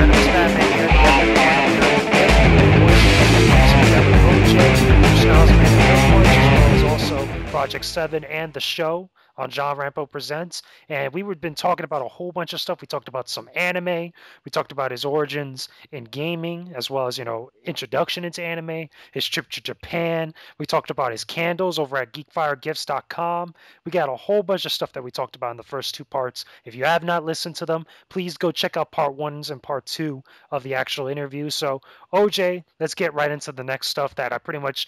VenomousFatman here, BITT OJ, as well as also Project 7 and the show on John Rampo Presents. And we've been talking about a whole bunch of stuff. We talked about some anime. We talked about his origins in gaming, as well as, introduction into anime, his trip to Japan. We talked about his candles over at geekfiregifts.com. We got a whole bunch of stuff that we talked about in the first two parts. If you have not listened to them, please go check out part 1 and part 2 of the actual interview. So, OJ, let's get right into the next stuff that I pretty much,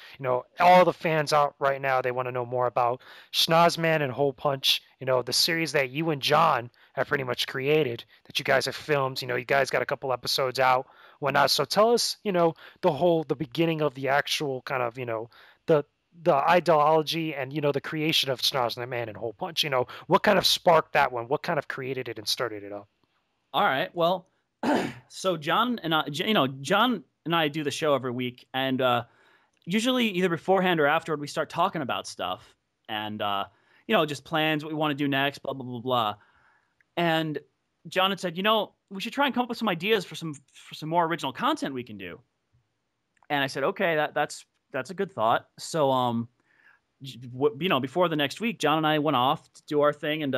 all the fans out right now, they want to know more about. Schnozman and Hole Punch, the series that you and John have pretty much created, that you guys have filmed. You guys got a couple episodes out, whatnot. So tell us, the beginning of the actual kind of, the ideology and, the creation of Schnozman and Hole Punch. What kind of sparked that one? What kind of created it and started it up? All right. Well, so John and I do the show every week, and usually either beforehand or afterward, we start talking about stuff and, just plans, what we want to do next, blah, blah, blah, blah. And John had said, we should try and come up with some ideas for some more original content we can do. And I said, okay, that's a good thought. So, before the next week, John and I went off to do our thing, and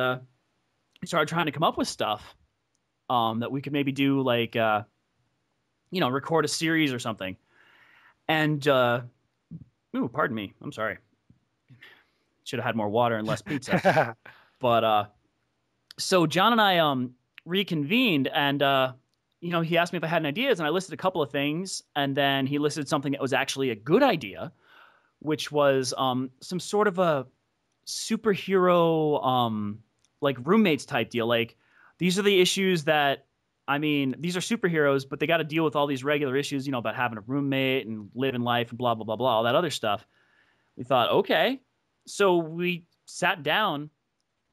we started trying to come up with stuff that we could maybe do, like, record a series or something. And, pardon me. I'm sorry. Should have had more water and less pizza. But, so John and I reconvened, and, he asked me if I had any ideas, and I listed a couple of things, and then he listed something that was actually a good idea, which was some sort of a superhero, like, roommates type deal. Like, these are the issues that, these are superheroes, but they got to deal with all these regular issues, about having a roommate and living life and blah, blah, blah, blah, all that other stuff. We thought, okay. So we sat down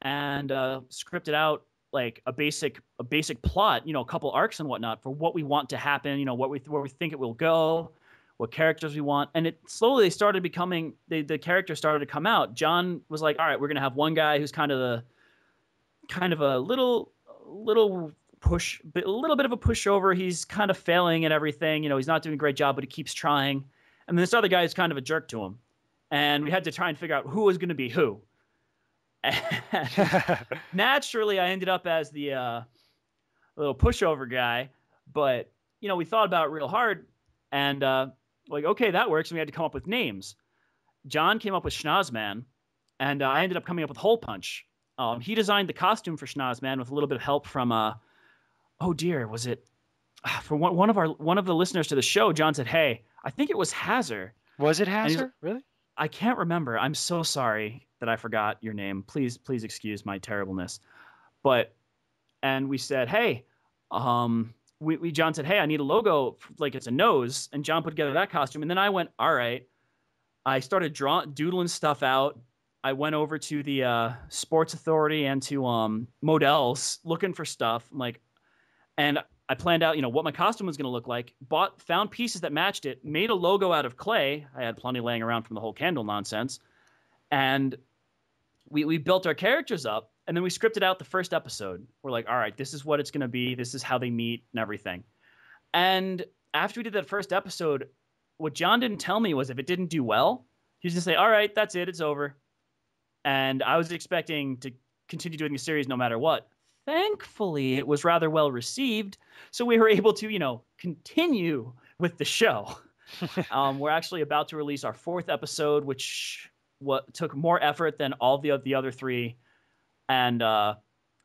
and scripted out, like, a basic plot, a couple arcs and whatnot for what we want to happen, where we think it will go, what characters we want. And it slowly started becoming, the characters started to come out. John was like, all right, we're going to have one guy who's kind of a little bit of a pushover. He's kind of failing at everything. He's not doing a great job, but he keeps trying. And then this other guy is kind of a jerk to him. And we had to try and figure out who was going to be who. And naturally, I ended up as the little pushover guy. But, we thought about it real hard. And, okay, that works. And we had to come up with names. John came up with Schnozman. And I ended up coming up with Hole Punch. He designed the costume for Schnozman with a little bit of help from, was it for one of the listeners to the show? John said, "Hey, I think it was Hazard." Was it Hazard? Really? I can't remember. I'm so sorry that I forgot your name. Please excuse my terribleness. And we said, "Hey, John said, hey, I need a logo, like it's a nose," and John put together that costume. And then I went, all right. I started doodling stuff out. I went over to the Sports Authority and to Modell's looking for stuff. And I planned out, what my costume was going to look like. Found pieces that matched it. Made a logo out of clay. I had plenty laying around from the whole candle nonsense. And we built our characters up. And then we scripted out the first episode. We're like, all right, this is what it's going to be. This is how they meet and everything. And after we did that first episode, what John didn't tell me was if it didn't do well, he was going to say, all right, that's it. It's over. And I was expecting to continue doing the series no matter what. Thankfully, it was rather well received. So we were able to, continue with the show. We're actually about to release our 4th episode, which took more effort than all the other 3. And I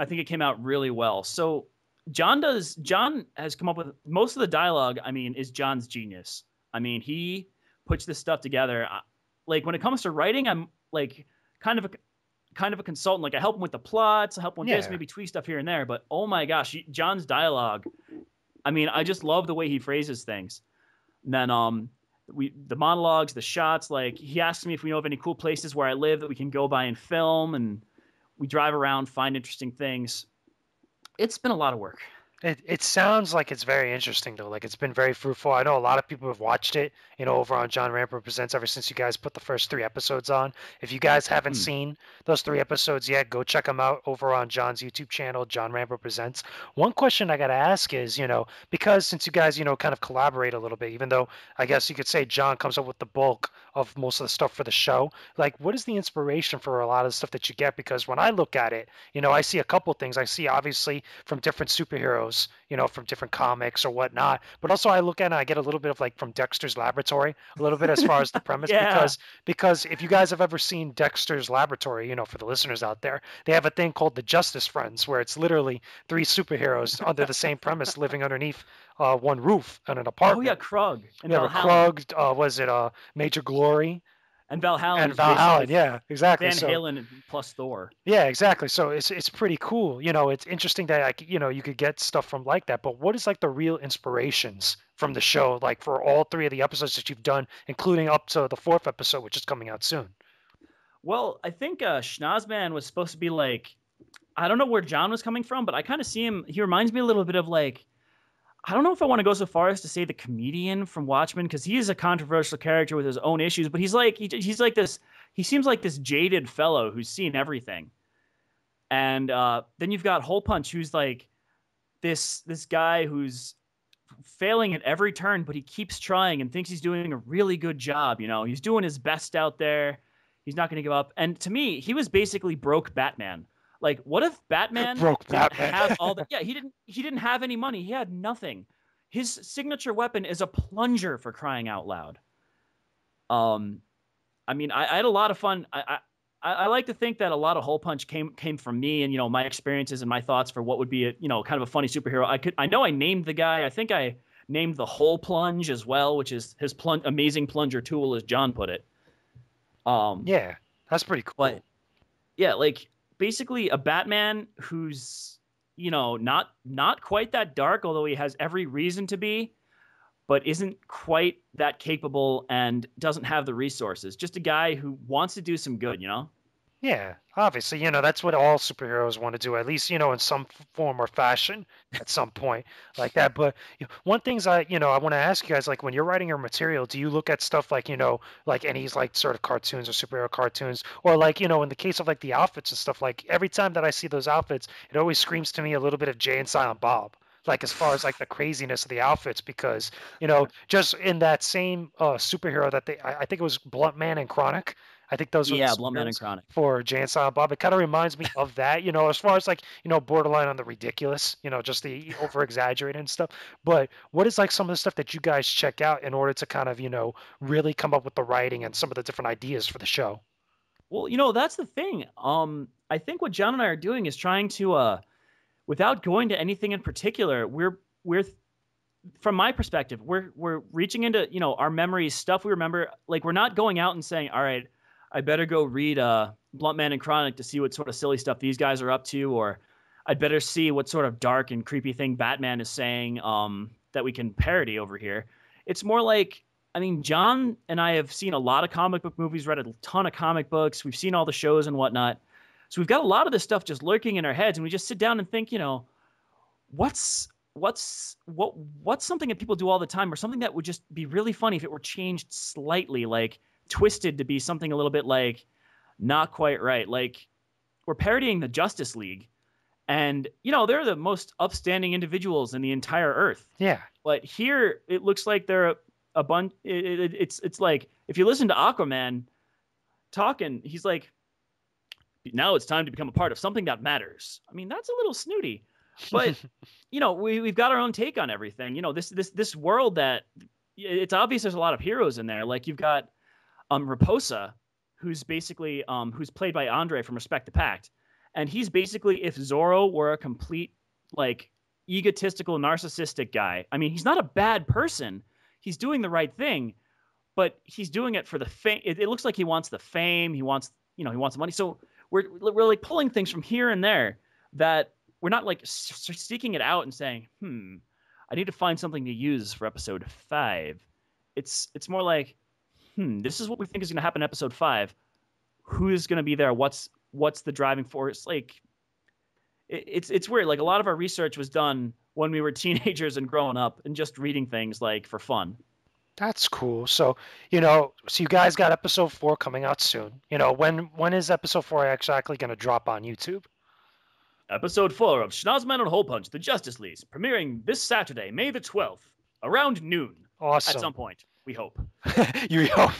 think it came out really well. So John has come up with most of the dialogue, is John's genius. He puts this stuff together. Like, when it comes to writing, I'm like kind of a consultant. Like, I help him with the plots, I help him with this, maybe tweak stuff here and there. But oh my gosh, John's dialogue. I just love the way he phrases things. And then the monologues, the shots, like he asks me if we know of any cool places where I live that we can go by and film, and we drive around, find interesting things. It's been a lot of work. It sounds like it's very interesting though. Like it's been very fruitful. I know a lot of people have watched it, over on John Ramper Presents ever since you guys put the first 3 episodes on. If you guys haven't Hmm. seen those 3 episodes yet, go check them out over on John's YouTube channel, John Ramper Presents. One question I gotta ask is, because since you guys, kind of collaborate a little bit, even though I guess you could say John comes up with the bulk of most of the stuff for the show, like what is the inspiration for a lot of the stuff that you get? Because when I look at it, I see a couple things. I see obviously from different superheroes, from different comics or whatnot. But also I look at it and I get a little bit of like from Dexter's Laboratory, a little bit as far as the premise, Yeah. because if you guys have ever seen Dexter's Laboratory, for the listeners out there, they have a thing called the Justice Friends, where it's literally 3 superheroes under the same premise living underneath one roof in an Oh yeah, apartment. Krug and You have a Valhallen. Krug, was it Major Glory And Valhallen and is basically Valhalla? Yeah, exactly. Van So Halen plus Thor. yeah, exactly. So it's pretty cool. It's interesting that you could get stuff from like that. But what is like the real inspirations from the show, like for all 3 of the episodes that you've done, including up to the fourth episode, which is coming out soon? Well, I think Schnozman was supposed to be like, I don't know where John was coming from, but I kind of see him. He reminds me a little bit of like, I don't know if I want to go so far as to say the comedian from Watchmen, because he is a controversial character with his own issues, but he's like this. He seems like this jaded fellow who's seen everything. And then you've got Hole Punch, who's like this guy who's failing at every turn, but he keeps trying and thinks he's doing a really good job. He's doing his best out there. He's not going to give up. And to me, he was basically broke Batman. Like, what if Batman Broke didn't Batman. have all the? Yeah, he didn't have any money. He had nothing. His signature weapon is a plunger, for crying out loud. Um, I mean, I had a lot of fun. I like to think that a lot of Hole Punch came from me and my experiences and my thoughts for what would be a kind of a funny superhero. I know I named the guy. I think I named the Hole Plunge as well, which is his amazing plunger tool, as John put it. Yeah, that's pretty But cool. yeah, like basically a Batman who's not quite that dark, although he has every reason to be, but isn't quite that capable and doesn't have the resources. Just a guy who wants to do some good. Yeah, obviously, that's what all superheroes want to do, at least, in some form or fashion at some point like that. But one things I want to ask you guys, like when you're writing your material, do you look at stuff like, like any like sort of cartoons or superhero cartoons, or like, in the case of like the outfits and stuff, like every time that I see those outfits, it always screams to me a little bit of Jay and Silent Bob. Like as far as like the craziness of the outfits, because just in that same superhero that I think it was Blunt Man and Chronic. I think those were the Yeah, Blunt Man and superheroes Chronic. for Jay and Silent Bob. It kind of reminds me of that, as far as like, borderline on the ridiculous, just the over exaggerated and stuff. But what is like some of the stuff that you guys check out in order to kind of, really come up with the writing and some of the different ideas for the show? Well, that's the thing. I think what John and I are doing is trying to, without going to anything in particular, we're from my perspective, we're reaching into our memories, stuff we remember. Like we're not going out and saying, all right, I better go read Blunt Man and Chronic to see what sort of silly stuff these guys are up to, or I'd better see what sort of dark and creepy thing Batman is saying that we can parody over here. It's more like, I mean, John and I have seen a lot of comic book movies, read a ton of comic books, we've seen all the shows and whatnot. So we've got a lot of this stuff just lurking in our heads, and we just sit down and think, what's what's something that people do all the time, or something that would just be really funny if it were changed slightly, like twisted to be something a little bit like not quite right. Like we're parodying the Justice League, and they're the most upstanding individuals in the entire earth. Yeah. But here it looks like they're a bunch. It's like if you listen to Aquaman talking, he's like, now it's time to become a part of something that matters. I mean, that's a little snooty, but we've got our own take on everything. This world that it's obvious there's a lot of heroes in there. Like you've got Raposa, who's basically who's played by Andre from Respect the Pact, and he's basically if Zorro were a complete like egotistical narcissistic guy. I mean, he's not a bad person. He's doing the right thing, but he's doing it for the fame. It looks like he wants the fame. He wants he wants the money. So we're like pulling things from here and there that we're not like seeking it out and saying, I need to find something to use for episode 5. It's more like, this is what we think is going to happen in episode 5. Who is going to be there? What's the driving force? Like, it's weird. Like a lot of our research was done when we were teenagers and growing up and just reading things like for fun. That's cool. So, so you guys got episode 4 coming out soon. When is episode 4 exactly going to drop on YouTube? Episode 4 of Schnozman and Hole Punch, The Justice Leagues, premiering this Saturday, May the 12th, around noon. Awesome. At some point, we hope. You hope.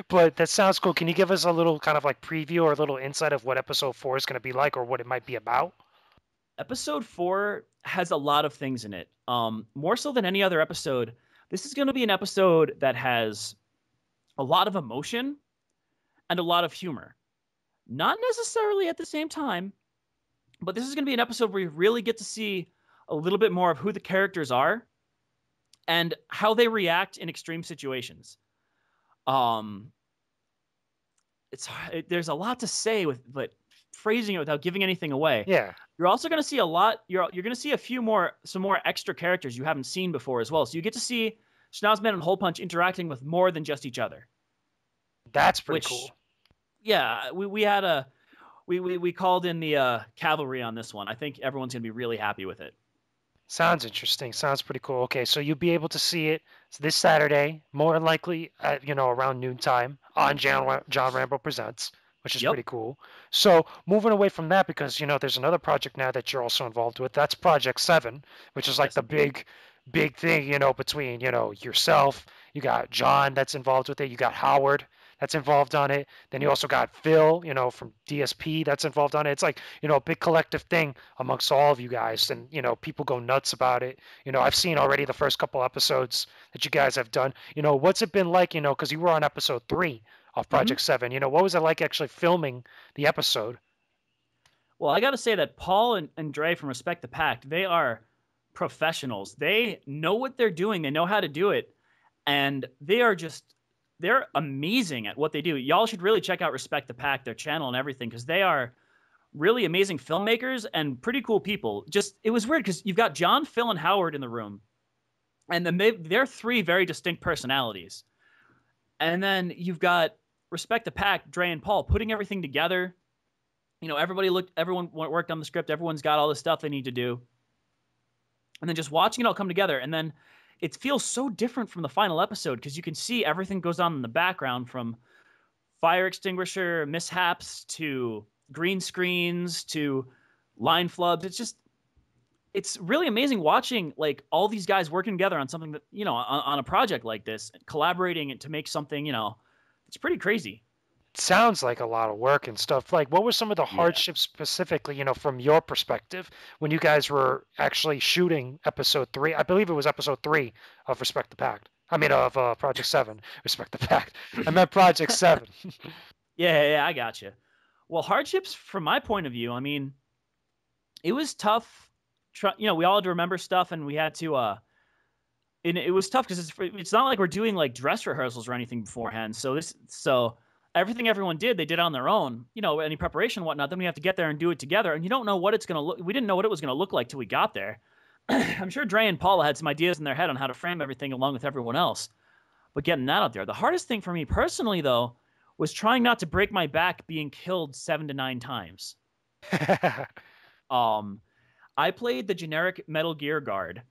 But that sounds cool. Can you give us a little kind of like preview or a little insight of what episode 4 is going to be like or what it might be about? Episode 4 has a lot of things in it. More so than any other episode, this is going to be an episode that has a lot of emotion and a lot of humor. Not necessarily at the same time, but this is going to be an episode where you really get to see a little bit more of who the characters are and how they react in extreme situations. There's a lot to say but phrasing it without giving anything away. Yeah. You're also going to see a lot. You're going to see some more extra characters you haven't seen before as well. So you get to see Schnozman and Hole Punch interacting with more than just each other. That's pretty cool. Yeah, we called in the cavalry on this one. I think everyone's going to be really happy with it. Sounds interesting. Sounds pretty cool. Okay, so you'll be able to see it this Saturday, more than likely at, around noontime on John Rambo Presents, which is pretty cool. So moving away from that, because, there's another project now that you're also involved with. That's Project 7, which is like the big thing, between, yourself. You got John that's involved with it. You got Howard that's involved on it. Then you also got Phil, from DSP that's involved on it. It's like, a big collective thing amongst all of you guys. And, people go nuts about it. I've seen already the first couple episodes that you guys have done. What's it been like, because you were on episode 3 of Project 7. What was it like actually filming the episode? Well, I got to say that Paul and Dre from Respect the Pact, they are professionals. They know what they're doing. They know how to do it. And they're amazing at what they do. Y'all should really check out Respect the Pact, their channel and everything, because they are really amazing filmmakers and pretty cool people. It was weird because you've got John, Phil, and Howard in the room. And then they're 3 very distinct personalities. And then you've got Respect the Pact, Dre and Paul, putting everything together. Everyone worked on the script. Everyone's got all the stuff they need to do. And then just watching it all come together. And then it feels so different from the final episode because you can see everything goes on in the background, from fire extinguisher mishaps to green screens to line flubs. It's really amazing watching like all these guys working together on something that, on a project like this, collaborating to make something, it's pretty crazy. Sounds like a lot of work and stuff. Like, what were some of the hardships specifically, from your perspective when you guys were actually shooting episode 3? I believe it was episode 3 of Respect the Pact. I mean, of Project 7, Respect the Pact. I meant Project 7. Yeah, I got you. Well, hardships from my point of view, I mean, it was tough. We all had to remember stuff, and we had to. And it was tough because it's not like we're doing like dress rehearsals or anything beforehand. So everything everyone did, they did on their own, any preparation and whatnot. Then we have to get there and do it together. And you don't know what it's going to look. We didn't know what it was going to look like till we got there. I'm sure Dre and Paula had some ideas in their head on how to frame everything along with everyone else. But getting that out there. The hardest thing for me personally, though, was trying not to break my back being killed 7 to 9 times. I played the generic Metal Gear guard.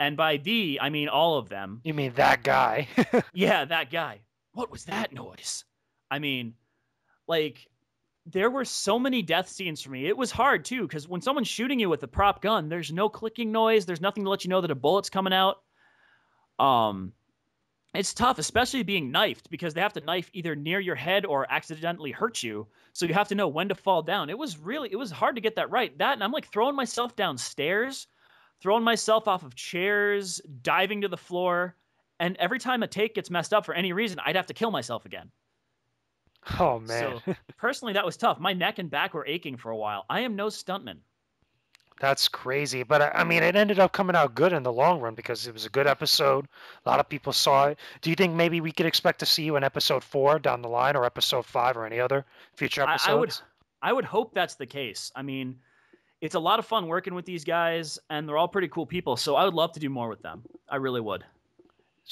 And by I mean all of them. You mean that guy? Yeah, that guy. What was that noise? I mean, like, there were so many death scenes for me. It was hard, too, because when someone's shooting you with a prop gun, there's no clicking noise. There's nothing to let you know that a bullet's coming out. It's tough, especially being knifed, because they have to knife either near your head or accidentally hurt you. So you have to know when to fall down. It was hard to get that right. That, and I'm like throwing myself downstairs, throwing myself off of chairs, diving to the floor. And every time a take gets messed up for any reason, I'd have to kill myself again. Oh, man. So, personally, that was tough. My neck and back were aching for a while. I am no stuntman. That's crazy. But, I mean, it ended up coming out good in the long run because it was a good episode. A lot of people saw it. Do you think maybe we could expect to see you in episode 4 down the line, or episode 5 or any other future episodes? I would hope that's the case. I mean, it's a lot of fun working with these guys, and they're all pretty cool people. So I would love to do more with them. I really would.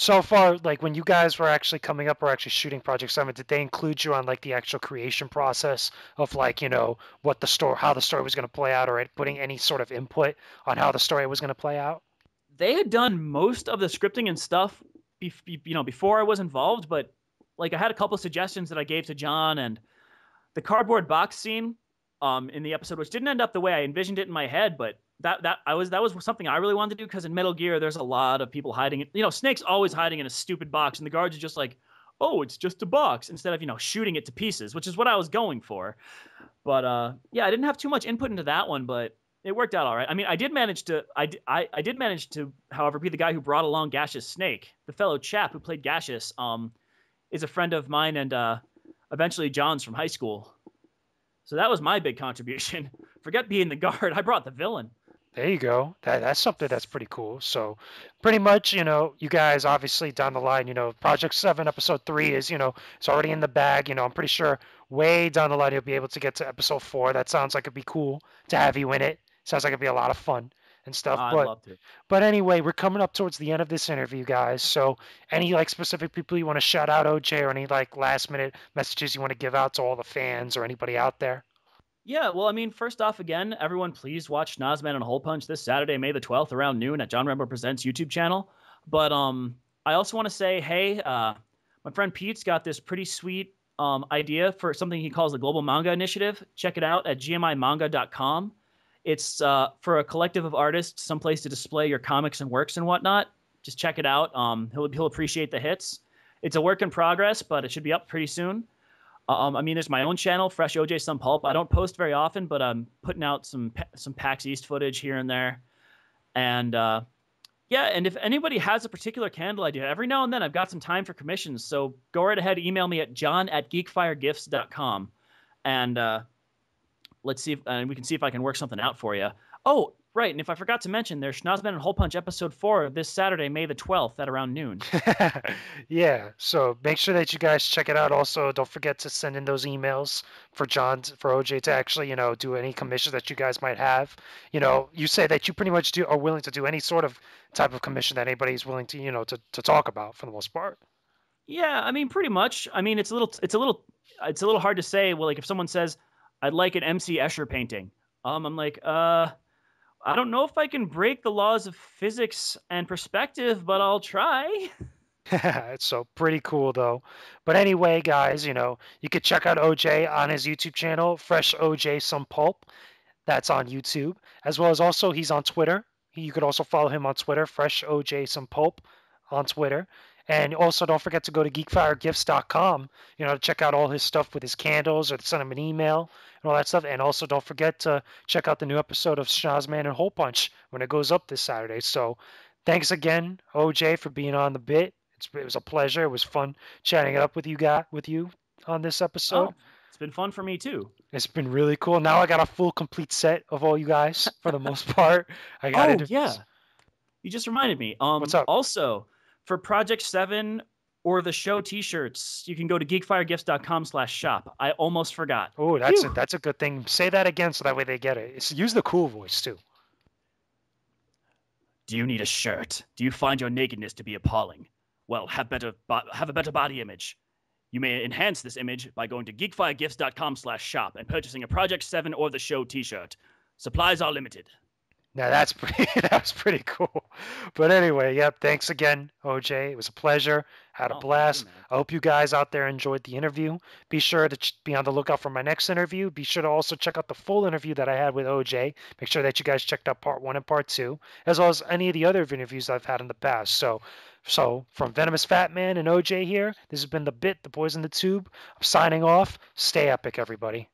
So far, like when you guys were actually coming up or actually shooting Project 7, did they include you on like the actual creation process of like, what the story, how the story was going to play out, or putting any sort of input on how the story was going to play out? They had done most of the scripting and stuff, before I was involved, but like I had a couple of suggestions that I gave to John, and the cardboard box scene in the episode, which didn't end up the way I envisioned it in my head, but that was something I really wanted to do, because in Metal Gear there's a lot of people hiding. Snake's always hiding in a stupid box, and the guards are just like, "Oh, it's just a box," instead of shooting it to pieces, which is what I was going for. But yeah, I didn't have too much input into that one, but it worked out all right. I mean, I did manage to, however, be the guy who brought along Gaseous Snake. The fellow chap who played Gaseous is a friend of mine, and eventually John's from high school. So that was my big contribution. Forget being the guard. I brought the villain. There you go. That's something that's pretty cool. So, pretty much, you guys obviously down the line, Project 7, Episode 3 is, it's already in the bag. I'm pretty sure way down the line you'll be able to get to Episode 4. That sounds like it'd be cool to have you in it. Sounds like it'd be a lot of fun and stuff. I'd But love to. but anyway, we're coming up towards the end of this interview, guys. So, any like specific people you want to shout out, OJ, or any like last minute messages you want to give out to all the fans or anybody out there? Yeah, well, I mean, first off, again, everyone, please watch Nazman and Hole Punch this Saturday, May the 12th, around noon at John Rambo Presents YouTube channel. But I also want to say, hey, my friend Pete's got this pretty sweet idea for something he calls the Global Manga Initiative. Check it out at gmimanga.com. It's for a collective of artists, someplace to display your comics and works and whatnot. Just check it out. He'll appreciate the hits. It's a work in progress, but it should be up pretty soon. I mean, there's my own channel, Fresh OJ Some Pulp. I don't post very often, but I'm putting out some PAX East footage here and there. And yeah, and if anybody has a particular candle idea, every now and then I've got some time for commissions. So go right ahead, email me at john@geekfiregifts.com. And let's see if we can see if I can work something out for you. Oh, right, and if I forgot to mention, there's Schnozman and Hole Punch episode 4 this Saturday, May the 12th at around noon. Yeah, so make sure that you guys check it out. Also, don't forget to send in those emails for for OJ to actually, do any commissions that you guys might have. You say that you pretty much are willing to do any sort of type of commission that anybody's willing to, to talk about for the most part. Yeah, I mean, pretty much. I mean, it's a little hard to say. Well, like if someone says, "I'd like an MC Escher painting," I'm like, I don't know if I can break the laws of physics and perspective, but I'll try. It's so pretty cool though. But anyway, guys, you could check out OJ on his YouTube channel, Fresh OJ Some Pulp. That's on YouTube, as well as also he's on Twitter. You could also follow him on Twitter, Fresh OJ Some Pulp on Twitter. And also don't forget to go to geekfiregifts.com, to check out all his stuff with his candles or to send him an email and all that stuff. And also don't forget to check out the new episode of Schnozman and Hole Punch when it goes up this Saturday. So thanks again, OJ, for being on the bit. It was a pleasure. It was fun chatting it up with you on this episode. Oh, it's been fun for me too. It's been really cool. Now I got a full complete set of all you guys for the most part. I got Oh it. yeah, you just reminded me. What's up? Also, for Project 7 or the show T-shirts, you can go to geekfiregifts.com/shop. I almost forgot. Oh, that's a good thing. Say that again so that way they get it. Use the cool voice too. Do you need a shirt? Do you find your nakedness to be appalling? Well, have a better body image. You may enhance this image by going to geekfiregifts.com/shop and purchasing a Project 7 or the show T-shirt. Supplies are limited. Now that's pretty cool. But anyway, yep. Thanks again, OJ. It was a pleasure. Had a blast. I hope you guys out there enjoyed the interview. Be sure to be on the lookout for my next interview. Be sure to also check out the full interview that I had with OJ. Make sure that you guys checked out part 1 and part 2, as well as any of the other interviews I've had in the past. So from VenomousFatman and OJ here, this has been the Bit, the Boys in the Tube. I'm signing off. Stay epic, everybody.